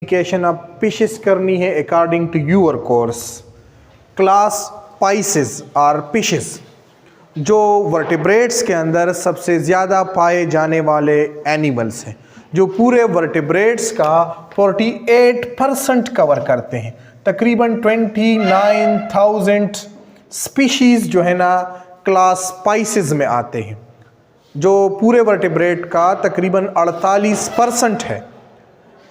Classification अब fishes करनी है according to your course. Class Pisces और फिशेस जो वर्टिब्रेट्स के अंदर सबसे ज़्यादा पाए जाने वाले एनिमल्स हैं, जो पूरे वर्टिब्रेट्स का 48% कवर करते हैं। तकरीबन 29,000 स्पीशीज़ जो है ना क्लास पाइसेस में आते हैं, जो पूरे वर्टिब्रेट का तकरीबन 48% है।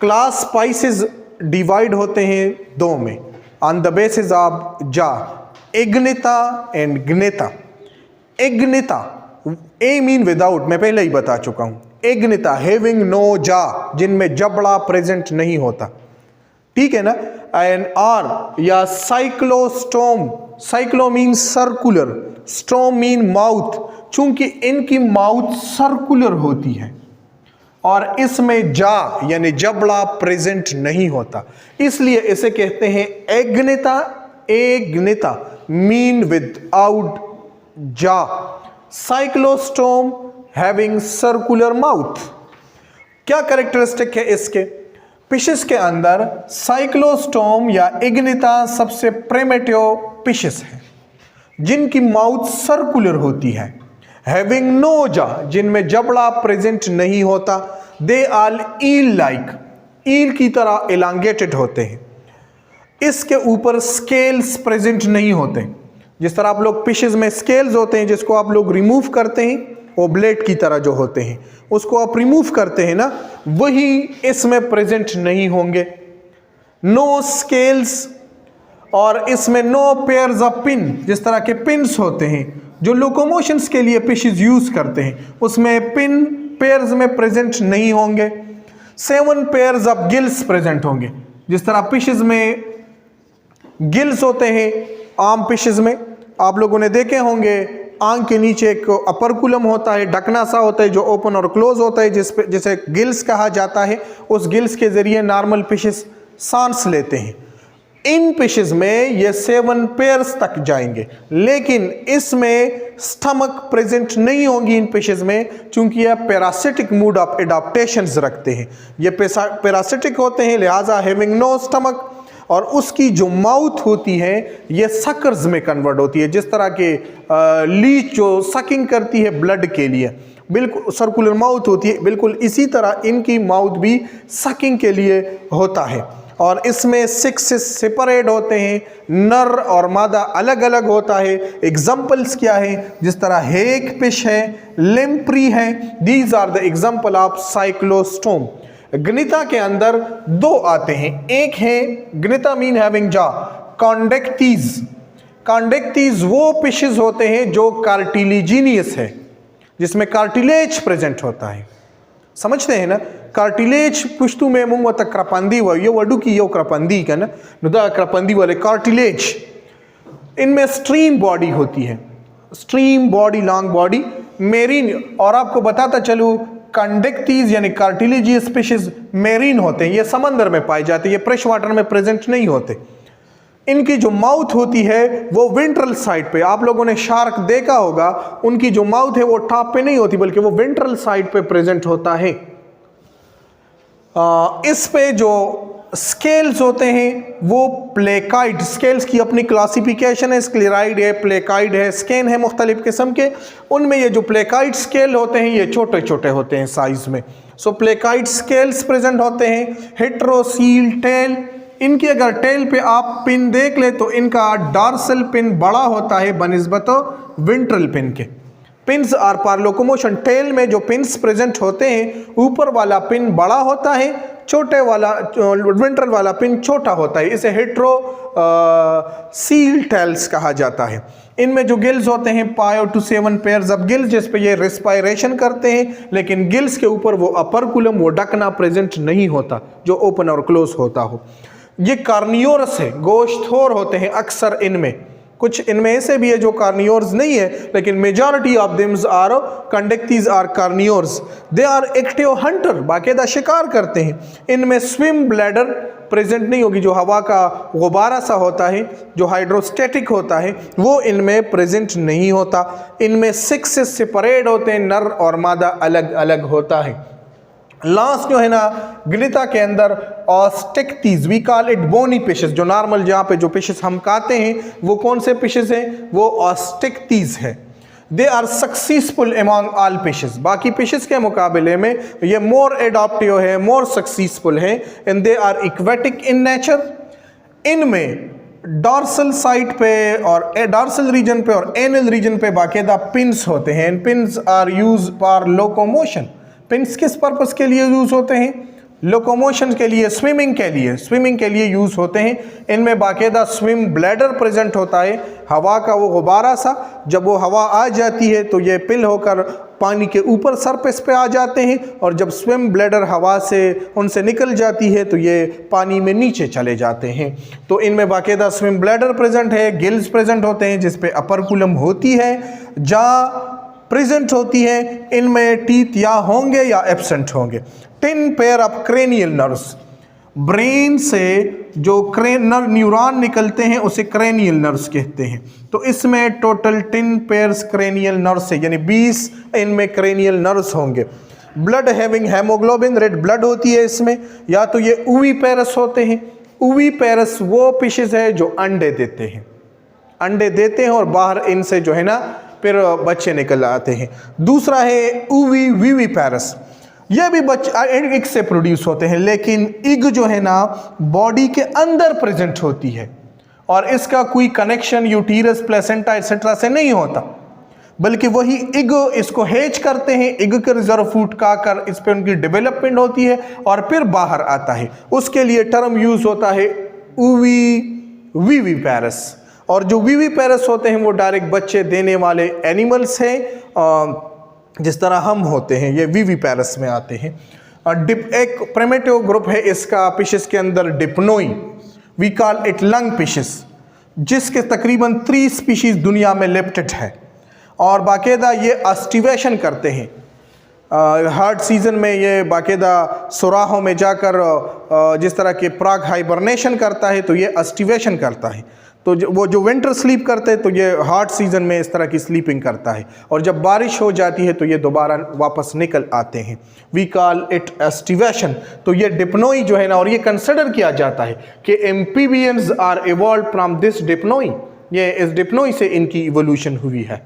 क्लास स्पाइसेस डिवाइड होते हैं दो में, ऑन द बेसिस ऑफ जा, इग्निता एंड ग्नेता। इग्निता ए मीन विदाउट, मैं पहले ही बता चुका हूं। इग्निता हैविंग नो जा, जिनमें जबड़ा प्रेजेंट नहीं होता, ठीक है ना। एंड आर या cyclostome, cyclo mean circular, स्टोम mean mouth. चूंकि इनकी माउथ सर्कुलर होती है और इसमें जा यानी जबड़ा प्रेजेंट नहीं होता, इसलिए इसे कहते हैं एग्निता। एग्निता मीन विदाउट जा, साइक्लोस्टोम हैविंग सर्कुलर माउथ। क्या कैरेक्टरिस्टिक है इसके? फिशेस के अंदर साइक्लोस्टोम या इग्निता सबसे प्रिमिटिव फिशेस है, जिनकी माउथ सर्कुलर होती है। हैविंग नो जा, जिनमें जबड़ा प्रेजेंट नहीं होता। दे आर ईल लाइक, ईल की तरह एलांगेटेड होते हैं। इसके ऊपर स्केल्स प्रेजेंट नहीं होते। जिस तरह आप लोग फिशेस में स्केल्स होते हैं, जिसको आप लोग रिमूव करते हैं, वो ब्लेड की तरह जो होते हैं, उसको आप रिमूव करते हैं ना, वही इसमें प्रेजेंट नहीं होंगे। नो स्केल्स, और इसमें नो पेयर्स ऑफ पिन, जिस तरह के पिन्स होते हैं जो लोकोमोशंस के लिए फिशेस यूज करते हैं, उसमें पिन पेयर्स में प्रेजेंट नहीं होंगे। 7 पेयर्स ऑफ गिल्स प्रेजेंट होंगे। जिस तरह फिशेस में गिल्स होते हैं, आम फिशेस में आप लोगों ने देखे होंगे, आंख के नीचे एक अपरकुलम होता है, ढकना सा होता है जो ओपन और क्लोज होता है, जिसे गिल्स कहा जाता है। उस गिल्स के जरिए नॉर्मल फिशेस सांस लेते हैं। इन फिशेस में ये 7 पेयर्स तक जाएंगे, लेकिन इसमें स्टमक प्रेजेंट नहीं होगी इन फिशेस में, चूंकि ये पैरासिटिक मूड ऑफ एडाप्टेशंस रखते हैं। ये पैरासिटिक होते हैं, लिहाजा हैविंग नो स्टमक। और उसकी जो माउथ होती है ये सकर्स में कन्वर्ट होती है। जिस तरह के लीच जो सकिंग करती है ब्लड के लिए, बिल्कुल सर्कुलर माउथ होती है, बिल्कुल इसी तरह इनकी माउथ भी सकिंग के लिए होता है। और इसमें 6 सेपरेट होते हैं, नर और मादा अलग अलग होता है। एग्जाम्पल्स क्या है? जिस तरह हेक फिश है, लिम्प्री है, these are the example of cyclostome. ग्निता के अंदर 2 आते हैं। एक है ग्निता मीन हैविंग जा, कॉन्डेक्टीज। कॉन्डेक्टीज वो फिशेस होते हैं जो कार्टिलेजिनियस है, जिसमें कार्टिलेज प्रेजेंट होता है। समझते हैं ना? कार्टिलेज पुश्तु में मुंग तक क्रपंदी हुआ, ये वडू की यो क्रपंदी का ना, नुदा क्रपंदी वाले कार्टिलेज। इनमें स्ट्रीम बॉडी होती है, stream body, long body, marine. और आपको बताता चलूँ, कंडेक्टीज यानी कार्टिलेजियस फिशेस मेरीन होते हैं, ये समंदर में पाए जाते हैं, ये फ्रेश वाटर में प्रेजेंट नहीं होते। इनकी जो माउथ होती है वो वेंट्रल साइड पे, आप लोगों ने शार्क देखा होगा, उनकी जो माउथ है वो टॉप पे नहीं होती, बल्कि वो वेंट्रल साइड पे प्रेजेंट होता है। इस पे जो स्केल्स होते हैं वो प्लेकाइड, स्केल्स की अपनी क्लासिफिकेशन है, स्क्लेराइड है, प्लेकाइड है, स्केन है, मुख्तलिफ किस्म के। उनमें ये जो प्लेकाइड स्केल होते हैं ये छोटे छोटे होते हैं साइज में। सो प्लेकाइड स्केल्स प्रेजेंट होते हैं। हेट्रोसील टेल, इनकी अगर टेल पे आप पिन देख ले तो इनका डॉर्सल पिन बड़ा होता है बनिस्बत वेंट्रल पिन के। Fins are for locomotion. Tail में जो पिन्स प्रेजेंट होते हैं, ऊपर वाला पिन बड़ा होता है, छोटे वाला वेंट्रल वाला पिन छोटा होता है। इसे हेट्रो सील टेल्स कहा जाता है। इनमें जो गिल्स होते हैं 5 to 7 पेयर्स ऑफ गिल्स, जिस पे ये रेस्पायरेशन करते हैं, लेकिन गिल्स के ऊपर वो अपरकुलम, वो ढकना प्रेजेंट नहीं होता जो ओपन और क्लोज होता हो। ये कार्नियोरस है, गोश्तखोर होते हैं अक्सर इनमें। कुछ इनमें ऐसे भी है जो कार्नियोर्स नहीं है, लेकिन majority of them are chondrichthyes are carnivores. They are active hunter, बाकायदा शिकार करते हैं। इनमें स्विम ब्लैडर प्रेजेंट नहीं होगी, जो हवा का गुब्बारा सा होता है, जो हाइड्रोस्टेटिक होता है, वो इनमें प्रेजेंट नहीं होता। इनमें 6 सेपरेट होते हैं, नर और मादा अलग अलग होता है। लास्ट जो है ना ग्लिता के अंदर osteichthyes, we call it bony fishes, जो नॉर्मल जहाँ पे जो फिशेस हम खाते हैं वो कौन से फिशेस हैं, वो ऑस्टेक्टीज है। They are successful among all fishes, बाकी फिशेस के मुकाबले में ये मोर एडॉप्टिव है, मोर सक्सेसफुल है, and they are aquatic in nature. इनमें डॉर्सल साइट पे और डॉर्सल रीजन पे और एनल रीजन पे बाकायदा पिन्स होते हैं, and fins are use for locomotion. Fins किस पर्पस के लिए यूज होते हैं, लोकोमोशन के लिए, स्विमिंग के लिए यूज होते हैं। इनमें बाकायदा स्विम ब्लैडर प्रेजेंट होता है, हवा का वो गुब्बारा सा, जब वो हवा आ जाती है तो ये पिल होकर पानी के ऊपर सरफेस पे आ जाते हैं, और जब स्विम ब्लैडर हवा से उनसे निकल जाती है तो ये पानी में नीचे चले जाते हैं। तो इनमें बाकायदा स्विम ब्लैडर प्रेजेंट है, गिल्स प्रेजेंट होते हैं जिस पे अपरकुलम होती है, जहाँ प्रेजेंट होती है। इनमें टीथ या होंगे या एब्सेंट होंगे। 10 pair of cranial nerves, brain से जो न्यूरॉन निकलते हैं उसे क्रेनियल नर्व्स कहते हैं। तो इसमें टोटल 10 पेयर्स क्रेनियल नर्व्स है, यानी 20 इनमें क्रेनियल नर्व्स होंगे। Blood having haemoglobin, red blood होती है इसमें। या तो ये ओविपेरस होते हैं, ओविपेरस वो फिशेस है जो अंडे देते हैं और बाहर इनसे जो है ना फिर बच्चे निकल आते हैं। दूसरा है विविपेरस, यह भी एग से प्रोड्यूस होते हैं, लेकिन एग जो है ना बॉडी के अंदर प्रेजेंट होती है और इसका कोई कनेक्शन यूटीरस, प्लेसेंटा एक्सेट्रा से नहीं होता, बल्कि वही एग इसको हेच करते हैं, एग के रिजर्व फूड खाकर इस पर उनकी डेवलपमेंट होती है और फिर बाहर आता है। उसके लिए टर्म यूज होता है विविपेरस। और जो विविपेरस होते हैं वो डायरेक्ट बच्चे देने वाले एनिमल्स हैं, जिस तरह हम होते हैं, ये विविपेरस में आते हैं। एक प्रिमिटिव ग्रुप है इसका फिशेस के अंदर, Dipnoi, we call it lung fishes, जिसके तकरीबन 3 स्पीशीज दुनिया में लिप्टेड है और बाकायदा ये अस्टिवेशन करते हैं। हार्ड सीजन में ये बाकायदा सुराहों में जाकर जिस तरह के प्राग हाइबरनेशन करता है तो ये अस्टिवेशन करता है। तो वो जो विंटर स्लीप करते हैं तो ये हॉट सीजन में इस तरह की स्लीपिंग करता है, और जब बारिश हो जाती है तो ये दोबारा वापस निकल आते हैं। We call it aestivation. तो ये डिप्नोई जो है ना, और ये कंसिडर किया जाता है कि amphibians are evolve from this Dipnoi, ये इस डिप्नोई से इनकी इवोल्यूशन हुई है।